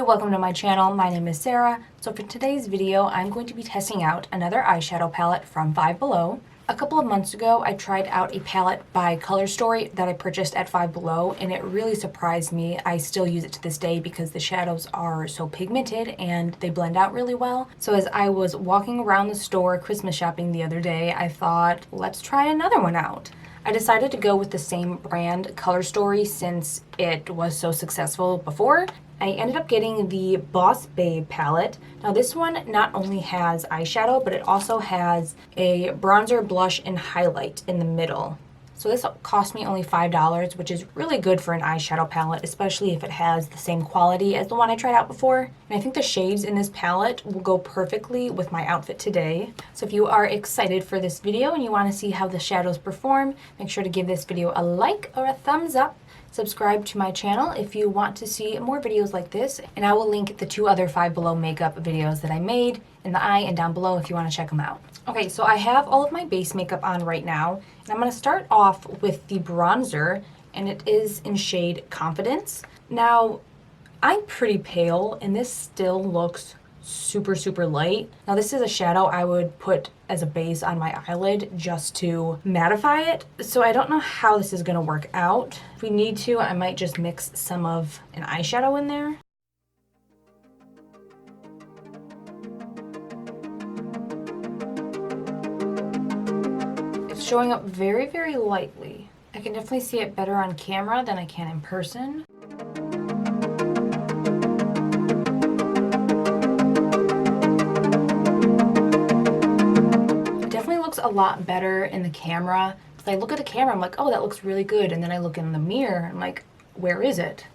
welcome to my channel. My name is Sarah. So for today's video, I'm going to be testing out another eyeshadow palette from Five Below. A couple of months ago, I tried out a palette by Color Story that I purchased at Five Below, and it really surprised me. I still use it to this day because the shadows are so pigmented and they blend out really well. So as I was walking around the store Christmas shopping the other day, I thought, let's try another one out. I decided to go with the same brand, Color Story, since it was so successful before. I ended up getting the Boss Babe palette. Now this one not only has eyeshadow, but it also has a bronzer, blush, and highlight in the middle. So this cost me only $5, which is really good for an eyeshadow palette, especially if it has the same quality as the one I tried out before. And I think the shades in this palette will go perfectly with my outfit today. So if you are excited for this video and you want to see how the shadows perform, make sure to give this video a like or a thumbs up. Subscribe to my channel if you want to see more videos like this, and I will link the 2 other Five Below makeup videos that I made in the eye and down below if you want to check them out. Okay, so I have all of my base makeup on right now, and I'm going to start off with the bronzer, and it is in shade Confidence. Now, I'm pretty pale, and this still looks super light. Now this is a shadow I would put as a base on my eyelid just to mattify it. So I don't know how this is going to work out. If we need to, I might just mix some of an eyeshadow in there. It's showing up very lightly. I can definitely see it better on camera than I can in person. A lot better in the camera. Because I look at the camera, I'm like, oh, that looks really good, and then I look in the mirror, I'm like, where is it?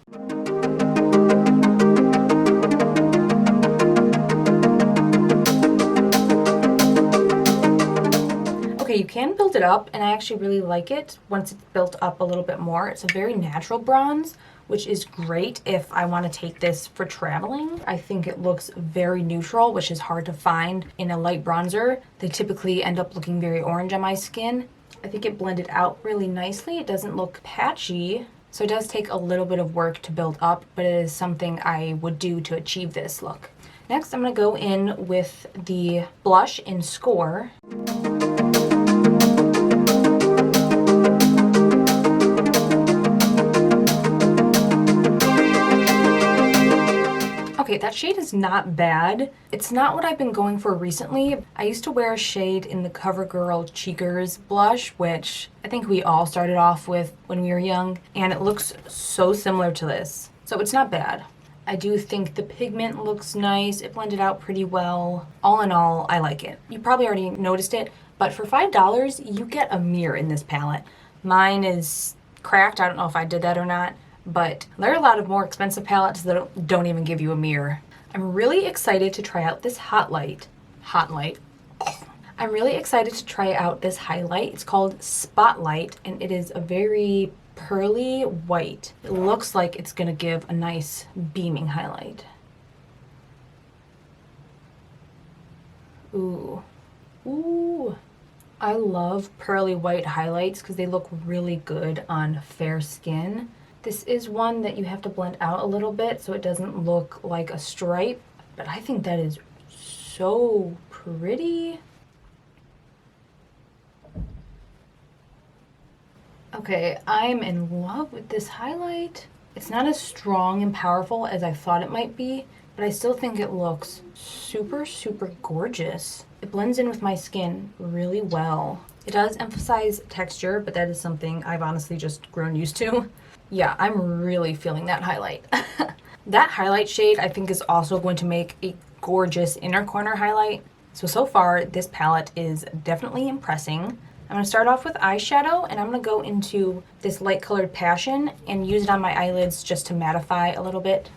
Okay, you can build it up, and I actually really like it once it's built up a little bit more. It's a very natural bronze, which is great if I want to take this for traveling. I think it looks very neutral, which is hard to find in a light bronzer. They typically end up looking very orange on my skin. I think it blended out really nicely. It doesn't look patchy, so it does take a little bit of work to build up, but it is something I would do to achieve this look. Next, I'm going to go in with the blush in Score. Okay, that shade is not bad. It's not what I've been going for recently. I used to wear a shade in the CoverGirl Cheekers blush, which I think we all started off with when we were young, and it looks so similar to this. So it's not bad. I do think the pigment looks nice. It blended out pretty well. All in all, I like it. You probably already noticed it, but for $5, you get a mirror in this palette. Mine is cracked. I don't know if I did that or not. But there are a lot of more expensive palettes that don't even give you a mirror. I'm really excited to try out this hot light. I'm really excited to try out this highlight. It's called Spotlight, and it is a very pearly white. It looks like it's gonna give a nice beaming highlight. Ooh. I love pearly white highlights because they look really good on fair skin. This is one that you have to blend out a little bit so it doesn't look like a stripe, but I think that is so pretty. Okay, I'm in love with this highlight. It's not as strong and powerful as I thought it might be, but I still think it looks super gorgeous. It blends in with my skin really well. It does emphasize texture, but that is something I've honestly just grown used to. Yeah, I'm really feeling that highlight. That highlight shade I think is also going to make a gorgeous inner corner highlight. So far this palette is definitely impressing. I'm going to start off with eyeshadow, and I'm going to go into this light colored Passion and use it on my eyelids just to mattify a little bit.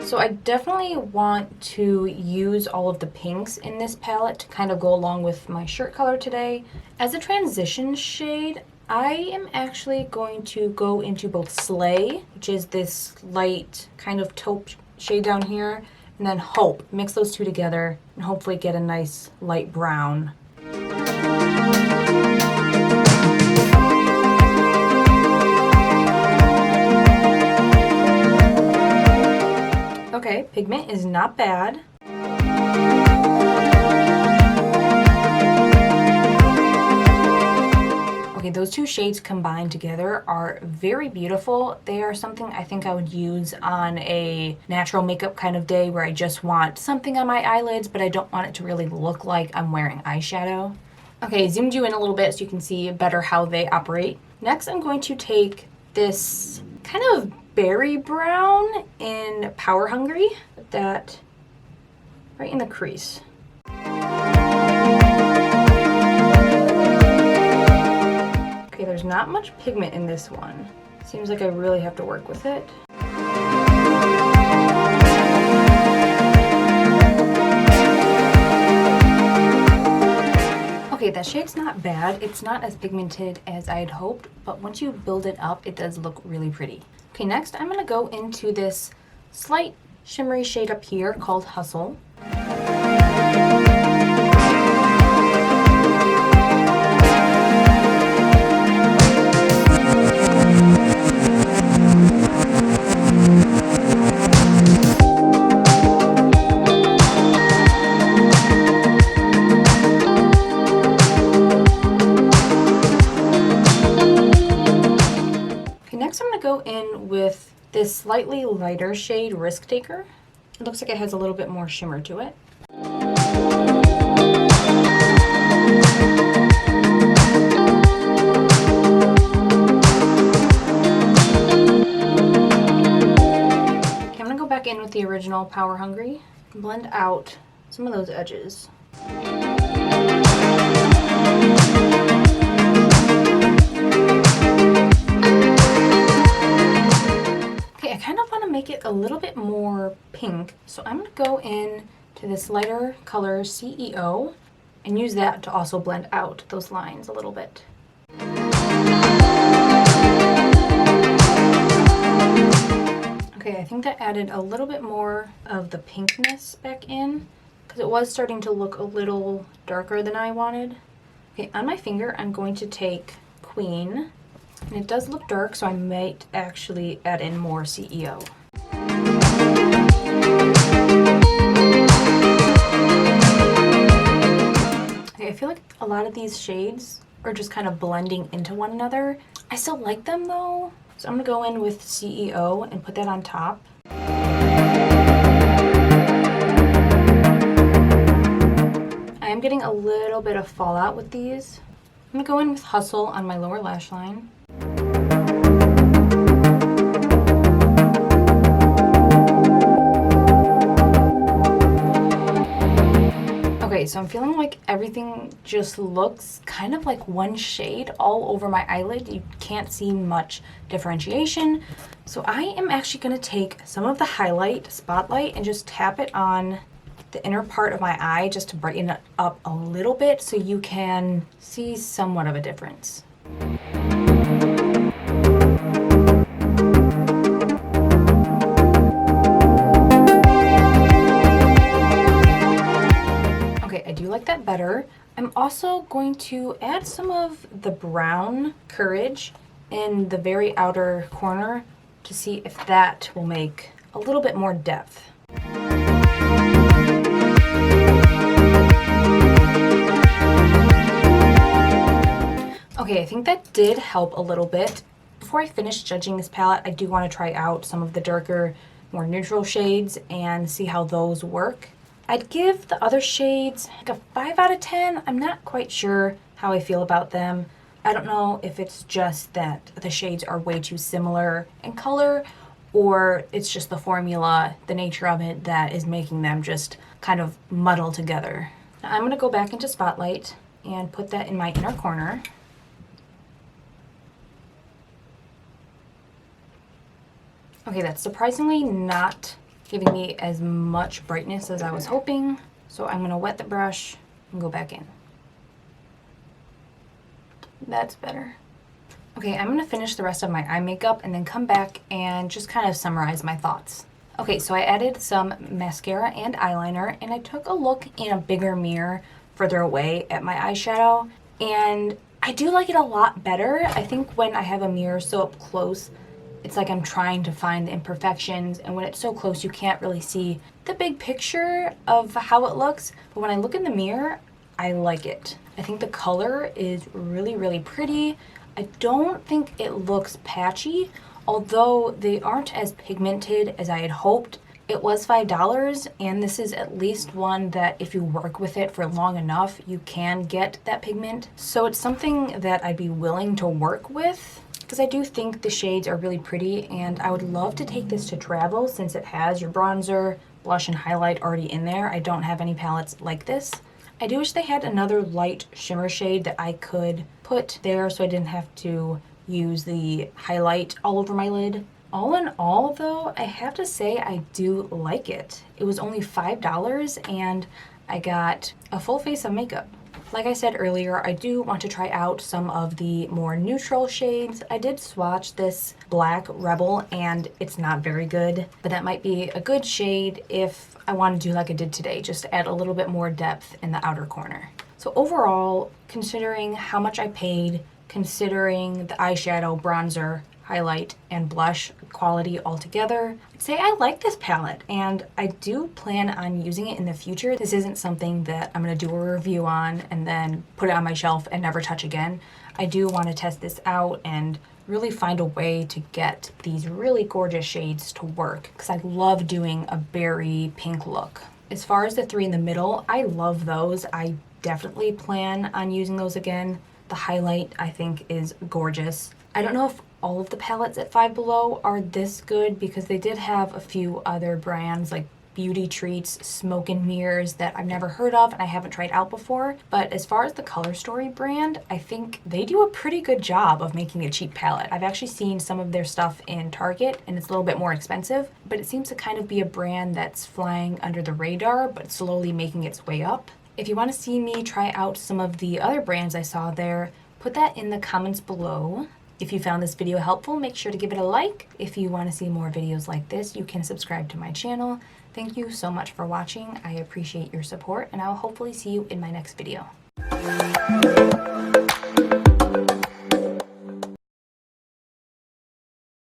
So I definitely want to use all of the pinks in this palette to kind of go along with my shirt color today. As a transition shade, I am actually going to go into both Slay, which is this light kind of taupe shade down here, and then Hope. Mix those two together and hopefully get a nice light brown. Okay, pigment is not bad. Okay, those two shades combined together are very beautiful. They are something I think I would use on a natural makeup kind of day where I just want something on my eyelids, but I don't want it to really look like I'm wearing eyeshadow. Okay, zoomed you in a little bit so you can see better how they operate. Next, I'm going to take this kind of berry brown in Power Hungry, put that right in the crease. Okay, there's not much pigment in this one. Seems like I really have to work with it. Okay, that shade's not bad. It's not as pigmented as I had hoped, but once you build it up, it does look really pretty. Okay, next I'm gonna go into this slight shimmery shade up here called Hustle. Next, I'm going to go in with this slightly lighter shade, Risk Taker. It looks like it has a little bit more shimmer to it. Okay, I'm going to go back in with the original Power Hungry and blend out some of those edges. Make it a little bit more pink, so I'm going to go in to this lighter color CEO and use that to also blend out those lines a little bit. Okay, I think that added a little bit more of the pinkness back in because it was starting to look a little darker than I wanted. Okay, on my finger I'm going to take Queen, and it does look dark, so I might actually add in more CEO. Okay, I feel like a lot of these shades are just kind of blending into one another. I still like them though, so I'm gonna go in with CEO and put that on top. I am getting a little bit of fallout with these. I'm gonna go in with Hustle on my lower lash line. Okay, so I'm feeling like everything just looks kind of like one shade all over my eyelid. You can't see much differentiation. So I am actually going to take some of the highlight, spotlight, and just tap it on the inner part of my eye just to brighten it up a little bit so you can see somewhat of a difference. That better. I'm also going to add some of the brown Courage in the very outer corner to see if that will make a little bit more depth. Okay, I think that did help a little bit. Before I finish judging this palette, I do want to try out some of the darker, more neutral shades and see how those work. I'd give the other shades like a 5 out of 10. I'm not quite sure how I feel about them. I don't know if it's just that the shades are way too similar in color, or it's just the formula, the nature of it, that is making them just kind of muddle together. Now I'm going to go back into Spotlight and put that in my inner corner. Okay, that's surprisingly not giving me as much brightness as I was hoping. So I'm gonna wet the brush and go back in. That's better. Okay, I'm gonna finish the rest of my eye makeup and then come back and just kind of summarize my thoughts. Okay, so I added some mascara and eyeliner, and I took a look in a bigger mirror further away at my eyeshadow, and I do like it a lot better. I think when I have a mirror so up close, it's like I'm trying to find the imperfections, and when it's so close you can't really see the big picture of how it looks. But when I look in the mirror, I like it. I think the color is really, really pretty. I don't think it looks patchy, although they aren't as pigmented as I had hoped. It was $5, and this is at least one that if you work with it for long enough, you can get that pigment. So it's something that I'd be willing to work with, because I do think the shades are really pretty, and I would love to take this to travel since it has your bronzer, blush, and highlight already in there. I don't have any palettes like this. I do wish they had another light shimmer shade that I could put there so I didn't have to use the highlight all over my lid. All in all though, I have to say I do like it. It was only $5 and I got a full face of makeup. Like I said earlier, I do want to try out some of the more neutral shades. I did swatch this Black Rebel and it's not very good, but that might be a good shade if I want to do like I did today, just to add a little bit more depth in the outer corner. So overall, considering how much I paid, considering the eyeshadow, bronzer, highlight, and blush quality all together, I'd say I like this palette and I do plan on using it in the future. This isn't something that I'm going to do a review on and then put it on my shelf and never touch again. I do want to test this out and really find a way to get these really gorgeous shades to work, because I love doing a berry pink look. As far as the three in the middle, I love those. I definitely plan on using those again. The highlight I think is gorgeous. I don't know if all of the palettes at Five Below are this good, because they did have a few other brands like Beauty Treats, Smoke and Mirrors that I've never heard of and I haven't tried out before. But as far as the Color Story brand, I think they do a pretty good job of making a cheap palette. I've actually seen some of their stuff in Target and it's a little bit more expensive, but it seems to kind of be a brand that's flying under the radar but slowly making its way up. If you want to see me try out some of the other brands I saw there, put that in the comments below. If you found this video helpful, make sure to give it a like. If you want to see more videos like this, you can subscribe to my channel. Thank you so much for watching. I appreciate your support, and I'll hopefully see you in my next video.